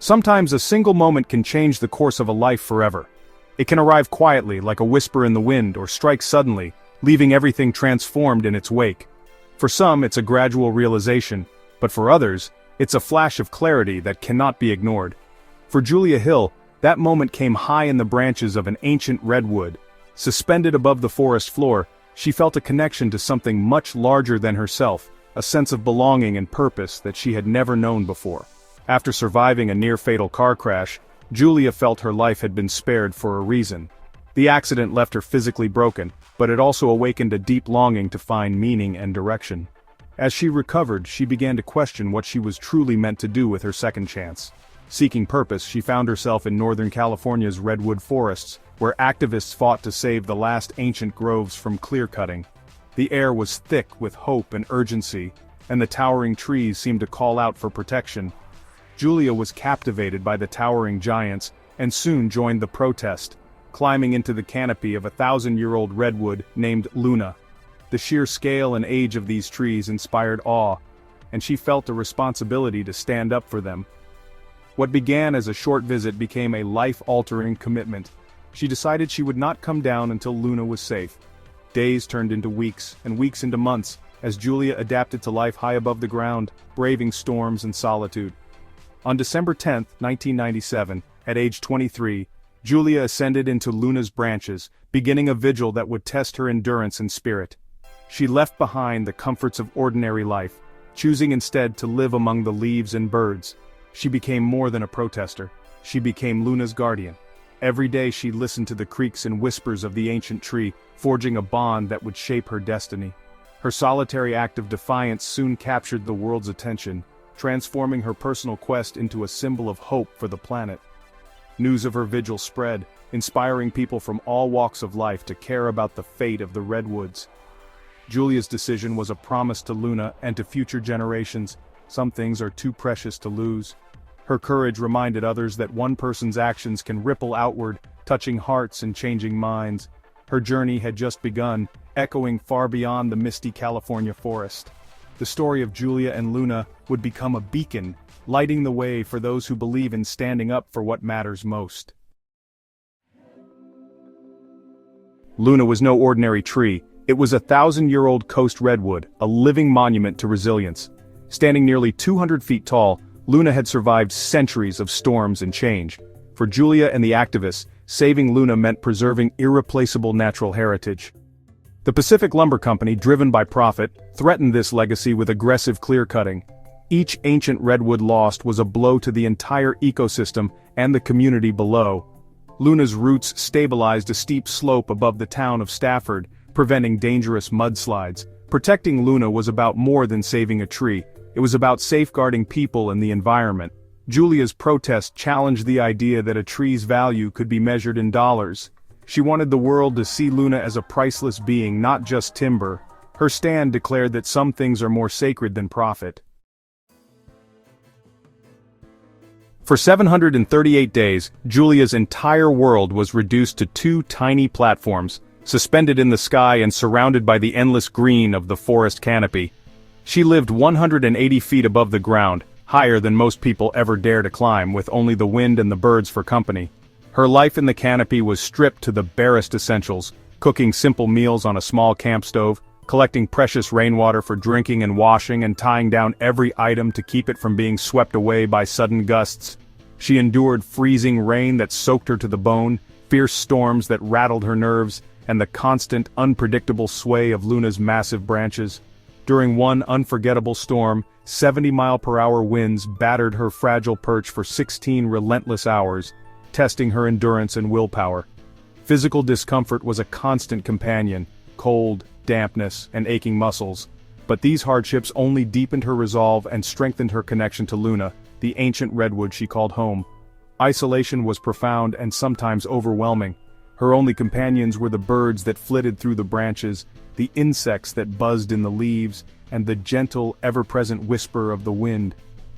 Sometimes a single moment can change the course of a life forever. It can arrive quietly, like a whisper in the wind, or strike suddenly, leaving everything transformed in its wake. For some, it's a gradual realization, but for others, it's a flash of clarity that cannot be ignored. For Julia Hill, that moment came high in the branches of an ancient redwood. Suspended above the forest floor, she felt a connection to something much larger than herself, a sense of belonging and purpose that she had never known before. After surviving a near-fatal car crash, Julia felt her life had been spared for a reason. The accident left her physically broken, but it also awakened a deep longing to find meaning and direction. As she recovered, she began to question what she was truly meant to do with her second chance. Seeking purpose, she found herself in Northern California's Redwood forests, where activists fought to save the last ancient groves from clear-cutting. The air was thick with hope and urgency, and the towering trees seemed to call out for protection. Julia was captivated by the towering giants, and soon joined the protest, climbing into the canopy of a 1,000-year-old redwood named Luna. The sheer scale and age of these trees inspired awe, and she felt a responsibility to stand up for them. What began as a short visit became a life-altering commitment. She decided she would not come down until Luna was safe. Days turned into weeks, and weeks into months, as Julia adapted to life high above the ground, braving storms and solitude. On December 10, 1997, at age 23, Julia ascended into Luna's branches, beginning a vigil that would test her endurance and spirit. She left behind the comforts of ordinary life, choosing instead to live among the leaves and birds. She became more than a protester. She became Luna's guardian. Every day she listened to the creaks and whispers of the ancient tree, forging a bond that would shape her destiny. Her solitary act of defiance soon captured the world's attention, transforming her personal quest into a symbol of hope for the planet. News of her vigil spread, inspiring people from all walks of life to care about the fate of the redwoods. Julia's decision was a promise to Luna and to future generations. Some things are too precious to lose. Her courage reminded others that one person's actions can ripple outward, touching hearts and changing minds. Her journey had just begun, echoing far beyond the misty California forest. The story of Julia and Luna would become a beacon, lighting the way for those who believe in standing up for what matters most. Luna was no ordinary tree. It was a 1,000-year-old coast redwood, a living monument to resilience. Standing nearly 200 feet tall, Luna had survived centuries of storms and change. For Julia and the activists, saving Luna meant preserving irreplaceable natural heritage. The Pacific Lumber Company, driven by profit, threatened this legacy with aggressive clear-cutting. Each ancient redwood lost was a blow to the entire ecosystem and the community below. Luna's roots stabilized a steep slope above the town of Stafford, preventing dangerous mudslides. Protecting Luna was about more than saving a tree. It was about safeguarding people and the environment. Julia's protest challenged the idea that a tree's value could be measured in dollars. She wanted the world to see Luna as a priceless being, not just timber. Her stand declared that some things are more sacred than profit. For 738 days, Julia's entire world was reduced to two tiny platforms, suspended in the sky and surrounded by the endless green of the forest canopy. She lived 180 feet above the ground, higher than most people ever dare to climb, with only the wind and the birds for company. Her life in the canopy was stripped to the barest essentials, cooking simple meals on a small camp stove, collecting precious rainwater for drinking and washing, and tying down every item to keep it from being swept away by sudden gusts. She endured freezing rain that soaked her to the bone, fierce storms that rattled her nerves, and the constant, unpredictable sway of Luna's massive branches. During one unforgettable storm, 70-mile-per-hour winds battered her fragile perch for 16 relentless hours, testing her endurance and willpower. Physical discomfort was a constant companion, cold, dampness, and aching muscles. But these hardships only deepened her resolve and strengthened her connection to Luna, the ancient redwood she called home. Isolation was profound and sometimes overwhelming. Her only companions were the birds that flitted through the branches, the insects that buzzed in the leaves, and the gentle, ever-present whisper of the wind.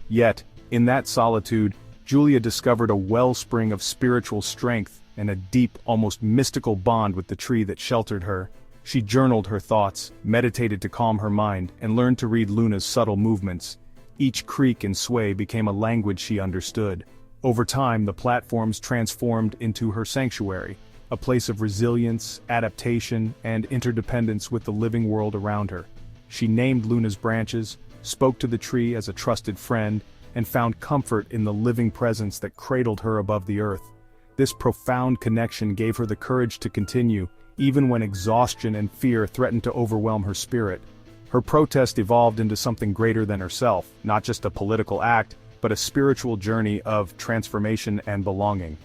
Yet, in that solitude, Julia discovered a wellspring of spiritual strength and a deep, almost mystical bond with the tree that sheltered her. She journaled her thoughts, meditated to calm her mind, and learned to read Luna's subtle movements. Each creak and sway became a language she understood. Over time, the platforms transformed into her sanctuary, a place of resilience, adaptation, and interdependence with the living world around her. She named Luna's branches, spoke to the tree as a trusted friend, and found comfort in the living presence that cradled her above the earth. This profound connection gave her the courage to continue, even when exhaustion and fear threatened to overwhelm her spirit. Her protest evolved into something greater than herself, not just a political act, but a spiritual journey of transformation and belonging.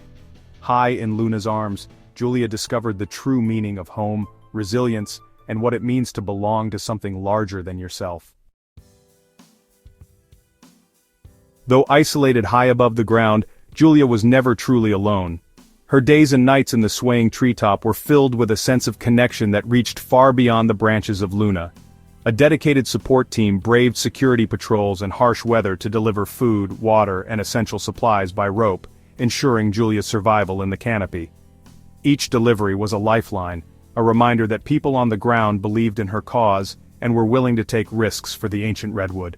High in Luna's arms, Julia discovered the true meaning of home, resilience, and what it means to belong to something larger than yourself. Though isolated high above the ground, Julia was never truly alone. Her days and nights in the swaying treetop were filled with a sense of connection that reached far beyond the branches of Luna. A dedicated support team braved security patrols and harsh weather to deliver food, water, and essential supplies by rope, ensuring Julia's survival in the canopy. Each delivery was a lifeline, a reminder that people on the ground believed in her cause and were willing to take risks for the ancient Redwood.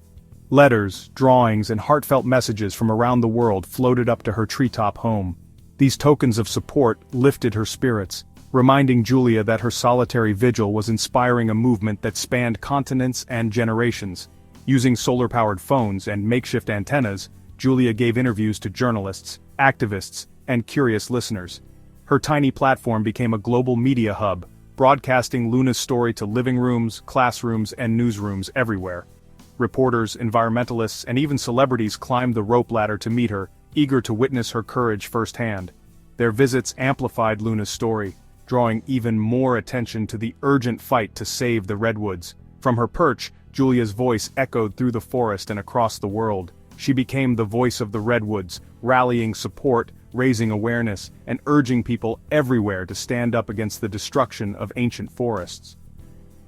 Letters, drawings, and heartfelt messages from around the world floated up to her treetop home. These tokens of support lifted her spirits, reminding Julia that her solitary vigil was inspiring a movement that spanned continents and generations. Using solar-powered phones and makeshift antennas, Julia gave interviews to journalists, activists, and curious listeners. Her tiny platform became a global media hub, broadcasting Luna's story to living rooms, classrooms, and newsrooms everywhere. Reporters, environmentalists, and even celebrities climbed the rope ladder to meet her, eager to witness her courage firsthand. Their visits amplified Luna's story, drawing even more attention to the urgent fight to save the Redwoods. From her perch, Julia's voice echoed through the forest and across the world. She became the voice of the Redwoods, rallying support, raising awareness, and urging people everywhere to stand up against the destruction of ancient forests.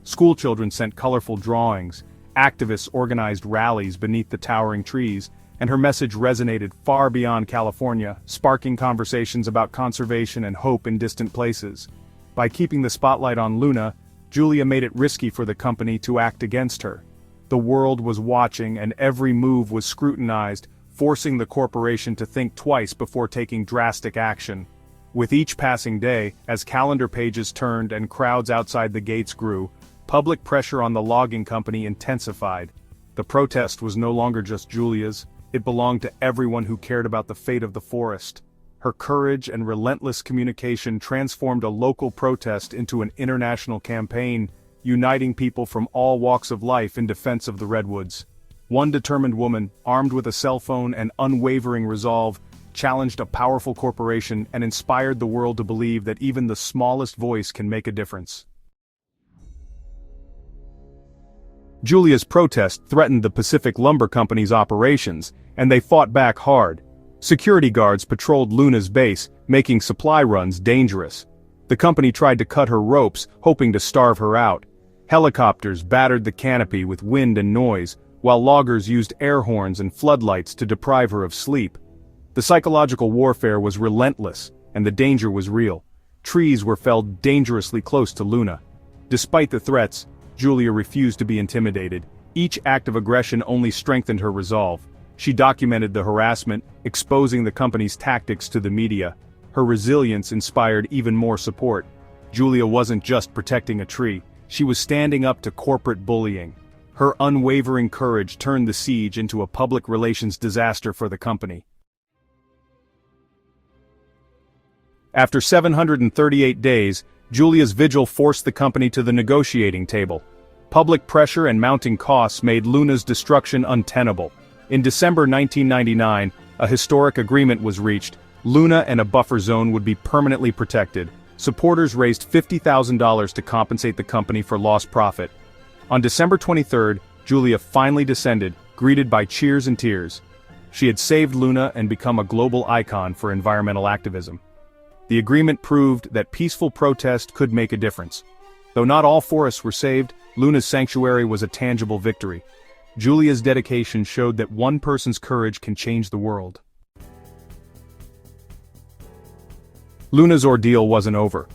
Schoolchildren sent colorful drawings, activists organized rallies beneath the towering trees, and her message resonated far beyond California, sparking conversations about conservation and hope in distant places. By keeping the spotlight on Luna, Julia made it risky for the company to act against her. The world was watching and every move was scrutinized, forcing the corporation to think twice before taking drastic action. With each passing day, as calendar pages turned and crowds outside the gates grew, public pressure on the logging company intensified. The protest was no longer just Julia's, it belonged to everyone who cared about the fate of the forest. Her courage and relentless communication transformed a local protest into an international campaign, uniting people from all walks of life in defense of the Redwoods. One determined woman, armed with a cell phone and unwavering resolve, challenged a powerful corporation and inspired the world to believe that even the smallest voice can make a difference. Julia's protest threatened the Pacific Lumber Company's operations, and they fought back hard. Security guards patrolled Luna's base, making supply runs dangerous. The company tried to cut her ropes, hoping to starve her out. Helicopters battered the canopy with wind and noise, while loggers used air horns and floodlights to deprive her of sleep. The psychological warfare was relentless, and the danger was real. Trees were felled dangerously close to Luna. Despite the threats, Julia refused to be intimidated. Each act of aggression only strengthened her resolve. She documented the harassment, exposing the company's tactics to the media. Her resilience inspired even more support. Julia wasn't just protecting a tree, she was standing up to corporate bullying. Her unwavering courage turned the siege into a public relations disaster for the company. After 738 days, Julia's vigil forced the company to the negotiating table. Public pressure and mounting costs made Luna's destruction untenable. In December 1999, a historic agreement was reached. Luna and a buffer zone would be permanently protected. Supporters raised $50,000 to compensate the company for lost profit. On December 23, Julia finally descended, greeted by cheers and tears. She had saved Luna and become a global icon for environmental activism. The agreement proved that peaceful protest could make a difference. Though not all forests were saved, Luna's sanctuary was a tangible victory. Julia's dedication showed that one person's courage can change the world. Luna's ordeal wasn't over.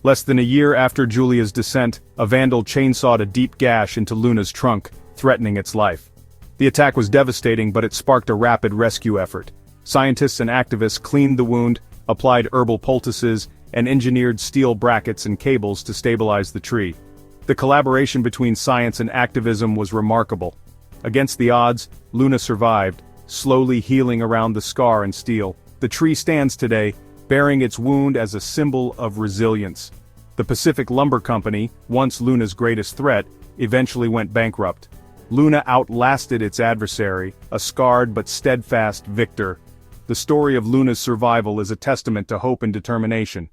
Less than a year after Julia's descent, a vandal chainsawed a deep gash into Luna's trunk, threatening its life. The attack was devastating, but it sparked a rapid rescue effort. Scientists and activists cleaned the wound, applied herbal poultices, and engineered steel brackets and cables to stabilize the tree. The collaboration between science and activism was remarkable. Against the odds, Luna survived, slowly healing around the scar and steel. The tree stands today, bearing its wound as a symbol of resilience. The Pacific Lumber Company, once Luna's greatest threat, eventually went bankrupt. Luna outlasted its adversary, a scarred but steadfast victor. The story of Luna's survival is a testament to hope and determination.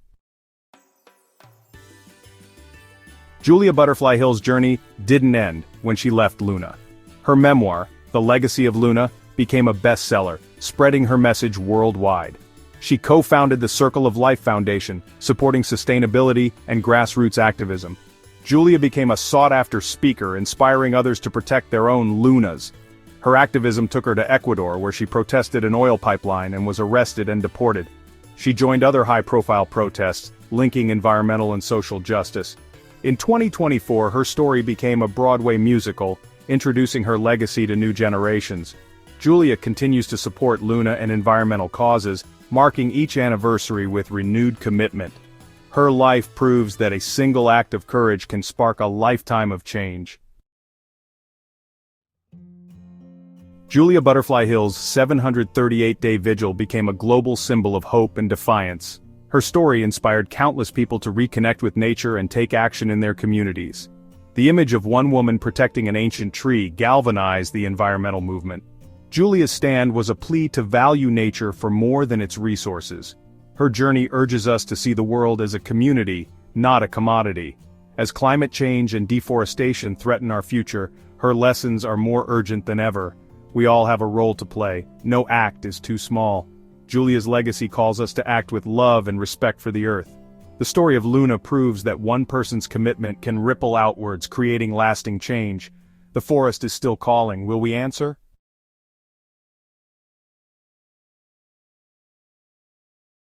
Julia Butterfly Hill's journey didn't end when she left Luna. Her memoir, The Legacy of Luna, became a bestseller, spreading her message worldwide. She co-founded the Circle of Life Foundation, supporting sustainability and grassroots activism. Julia became a sought-after speaker, inspiring others to protect their own Lunas. Her activism took her to Ecuador, where she protested an oil pipeline and was arrested and deported. She joined other high-profile protests, linking environmental and social justice. In 2024, her story became a Broadway musical, introducing her legacy to new generations. Julia continues to support Luna and environmental causes, marking each anniversary with renewed commitment. Her life proves that a single act of courage can spark a lifetime of change. Julia Butterfly Hill's 738-day vigil became a global symbol of hope and defiance. Her story inspired countless people to reconnect with nature and take action in their communities. The image of one woman protecting an ancient tree galvanized the environmental movement. Julia's stand was a plea to value nature for more than its resources. Her journey urges us to see the world as a community, not a commodity. As climate change and deforestation threaten our future, her lessons are more urgent than ever. We all have a role to play. No act is too small. Julia's legacy calls us to act with love and respect for the earth. The story of Luna proves that one person's commitment can ripple outwards, creating lasting change. The forest is still calling. Will we answer?